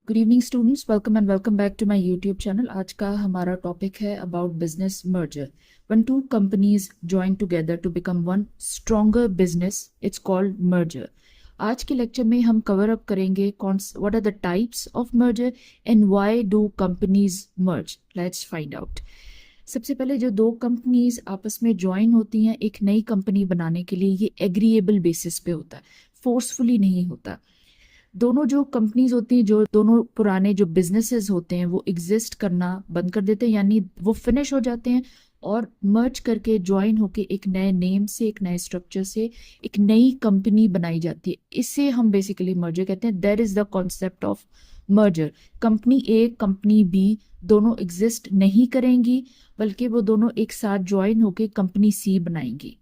Good evening students, welcome and welcome back to my YouTube channel. आज का हमारा topic है about business merger. When two companies join together to become one stronger business, it's called merger. आज के lecture में हम cover up करेंगे what are the types of merger and why do companies merge. Let's find out. सबसे पहले जो दो companies आपस में ज्वाइन होती हैं एक नई कंपनी बनाने के लिए, ये एग्रीएबल बेसिस पे होता है, फोर्सफुली नहीं होता। दोनों जो कंपनीज होती हैं, जो दोनों पुराने जो बिजनेसेस होते हैं वो एग्जिस्ट करना बंद कर देते हैं, यानी वो फिनिश हो जाते हैं और मर्ज करके ज्वाइन होके एक नए नेम से, एक नए स्ट्रक्चर से एक नई कंपनी बनाई जाती है। इससे हम बेसिकली मर्जर कहते हैं। That is the concept of merger. Company A company B दोनों एग्जिस्ट नहीं करेंगी, बल्कि वो दोनों एक साथ ज्वाइन होके कंपनी सी बनाएंगी।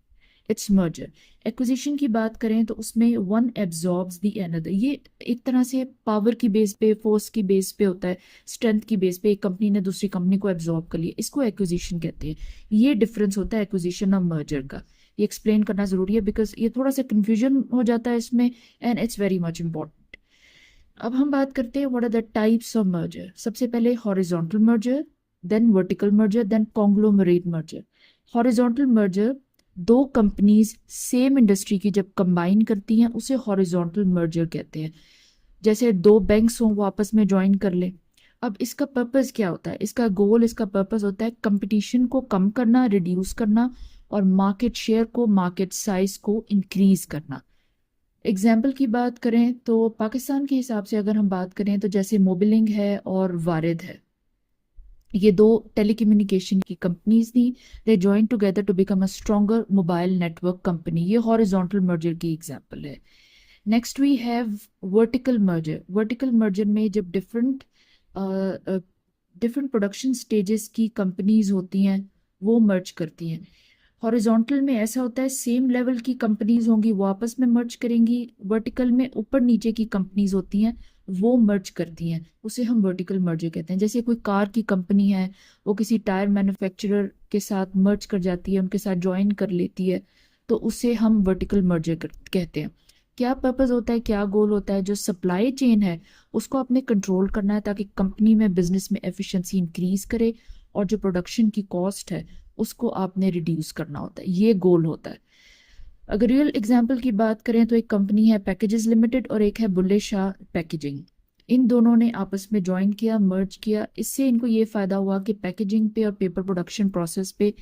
It's merger. एक्विजिशन की बात करें तो उसमें वन एब्जॉर्ब्स द अनदर। ये एक तरह से पावर की बेस पे, फोर्स की बेस पे होता है, स्ट्रेंथ की बेस पे एक कंपनी ने दूसरी कंपनी को एब्जॉर्ब कर लिया, इसको एक्विजिशन कहते हैं। ये डिफरेंस होता है एक्विजिशन और मर्जर का। ये एक्सप्लेन करना जरूरी है बिकॉज ये थोड़ा सा कंफ्यूजन हो जाता है इसमें, and it's very much important. अब हम बात करते हैं what are the types of merger. सबसे पहले horizontal merger, then vertical merger, then conglomerate merger. Horizontal merger दो कंपनीज सेम इंडस्ट्री की जब कंबाइन करती हैं उसे हॉरिजॉन्टल मर्जर कहते हैं। जैसे दो बैंक्स हों वो आपस में ज्वाइन कर ले। अब इसका पर्पस क्या होता है? इसका गोल, इसका पर्पस होता है कंपटीशन को कम करना, रिड्यूस करना, और मार्केट शेयर को, मार्केट साइज को इंक्रीज करना। एग्जाम्पल की बात करें तो पाकिस्तान के हिसाब से अगर हम बात करें तो जैसे मोबिलिंग है और वारिद है, ये दो टेलीकम्युनिकेशन की कंपनीज थी। They join together to become a stronger mobile network company. ये हॉरिजॉन्टल मर्जर की एग्जांपल है। Next we have vertical merger. Vertical merger में जब डिफरेंट प्रोडक्शन स्टेजेस की कंपनीज होती हैं वो मर्ज करती हैं। हॉरिजॉन्टल में ऐसा होता है सेम लेवल की कंपनीज होंगी वो आपस में मर्ज करेंगी। वर्टिकल में ऊपर नीचे की कंपनीज होती हैं वो मर्ज करती हैं, उसे हम वर्टिकल मर्जर कहते हैं। जैसे कोई कार की कंपनी है, वो किसी टायर मैन्युफैक्चरर के साथ मर्ज कर जाती है, उनके साथ ज्वाइन कर लेती है, तो उसे हम वर्टिकल मर्जर कहते हैं। क्या पर्पस होता है, क्या गोल होता है? जो सप्लाई चेन है उसको आपने कंट्रोल करना है ताकि कंपनी में, बिजनेस में एफिशिएंसी इंक्रीज करे, और जो प्रोडक्शन की कॉस्ट है उसको आपने रिड्यूस करना होता है। ये गोल होता है। अगर रियल एग्जांपल की बात करें तो एक कंपनी है पैकेजेस लिमिटेड और एक है बुल्ले शाह पैकेजिंग। इन दोनों ने आपस में ज्वाइन किया, मर्ज किया। इससे इनको ये फायदा हुआ कि पैकेजिंग पे और पेपर प्रोडक्शन प्रोसेस पे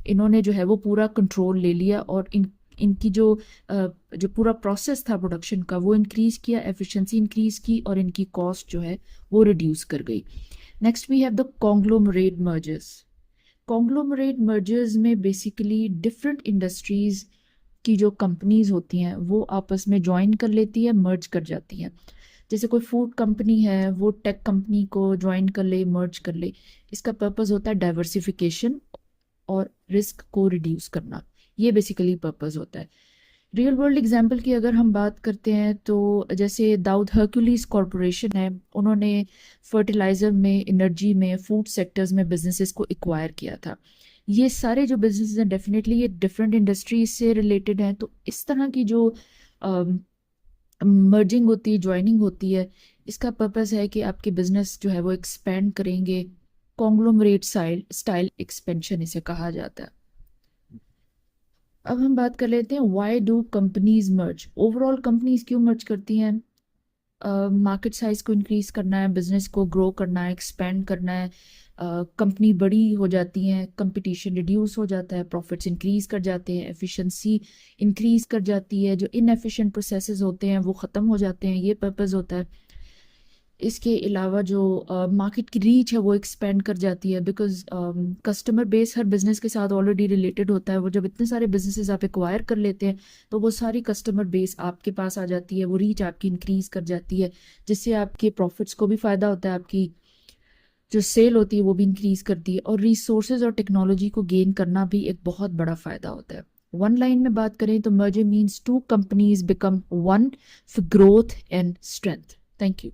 इन्होंने जो है वो पूरा कंट्रोल ले लिया, और इनकी जो पूरा प्रोसेस था प्रोडक्शन का वो इंक्रीज किया, एफिशिएंसी इंक्रीज की, और इनकी कॉस्ट जो है वो रिड्यूस कर गई। Next we have the conglomerate mergers. Conglomerate mergers में बेसिकली डिफरेंट इंडस्ट्रीज की जो कंपनीज होती हैं वो आपस में ज्वाइन कर लेती है, मर्ज कर जाती हैं। जैसे कोई फूड कंपनी है वो टेक कंपनी को ज्वाइन कर ले, मर्ज कर ले। इसका पर्पस होता है डाइवर्सिफिकेशन और रिस्क को रिड्यूस करना। ये बेसिकली पर्पस होता है। रियल वर्ल्ड एग्जाम्पल की अगर हम बात करते हैं तो जैसे दाऊद हर्कुलिस कॉरपोरेशन है, उन्होंने फर्टिलाइजर में, एनर्जी में, फूड सेक्टर्स में बिजनेसेस को एक्वायर किया था। ये सारे जो बिजनेसेस हैं डेफिनेटली ये डिफरेंट इंडस्ट्रीज से रिलेटेड हैं। तो इस तरह की जो मर्जिंग होती है, ज्वाइनिंग होती है, इसका पर्पस है कि आपके बिजनेस जो है वो एक्सपेंड करेंगे। कॉन्ग्लोमरेट स्टाइल एक्सपेंशन इसे कहा जाता है। अब हम बात कर लेते हैं why do companies merge. Overall companies क्यों मर्ज करती हैं? मार्केट साइज को इंक्रीज करना है, बिजनेस को ग्रो करना है, एक्सपेंड करना है। कंपनी बड़ी हो जाती है, कंपटीशन रिड्यूस हो जाता है, प्रॉफिट्स इंक्रीज कर जाते हैं, एफिशिएंसी इंक्रीज कर जाती है, जो इनएफिशिएंट प्रोसेसेस होते हैं वो ख़त्म हो जाते हैं। ये पर्पस होता है। इसके अलावा जो मार्केट की रीच है वो एक्सपेंड कर जाती है, because customer base her business के साथ ऑलरेडी रिलेटेड होता है। वो जब इतने सारे बिजनेसेस आप एक्वायर कर लेते हैं तो वो सारी कस्टमर बेस आपके पास आ जाती है, वो रीच आपकी इंक्रीज कर जाती है, जिससे आपके प्रॉफिट्स को भी फ़ायदा होता है, आपकी जो सेल होती है वो भी इंक्रीज करती है, और रिसोर्सेज और टेक्नोलॉजी को गेन करना भी एक बहुत बड़ा फ़ायदा होता है। वन लाइन में बात करें तो merger means two companies become one for growth and strength. Thank you.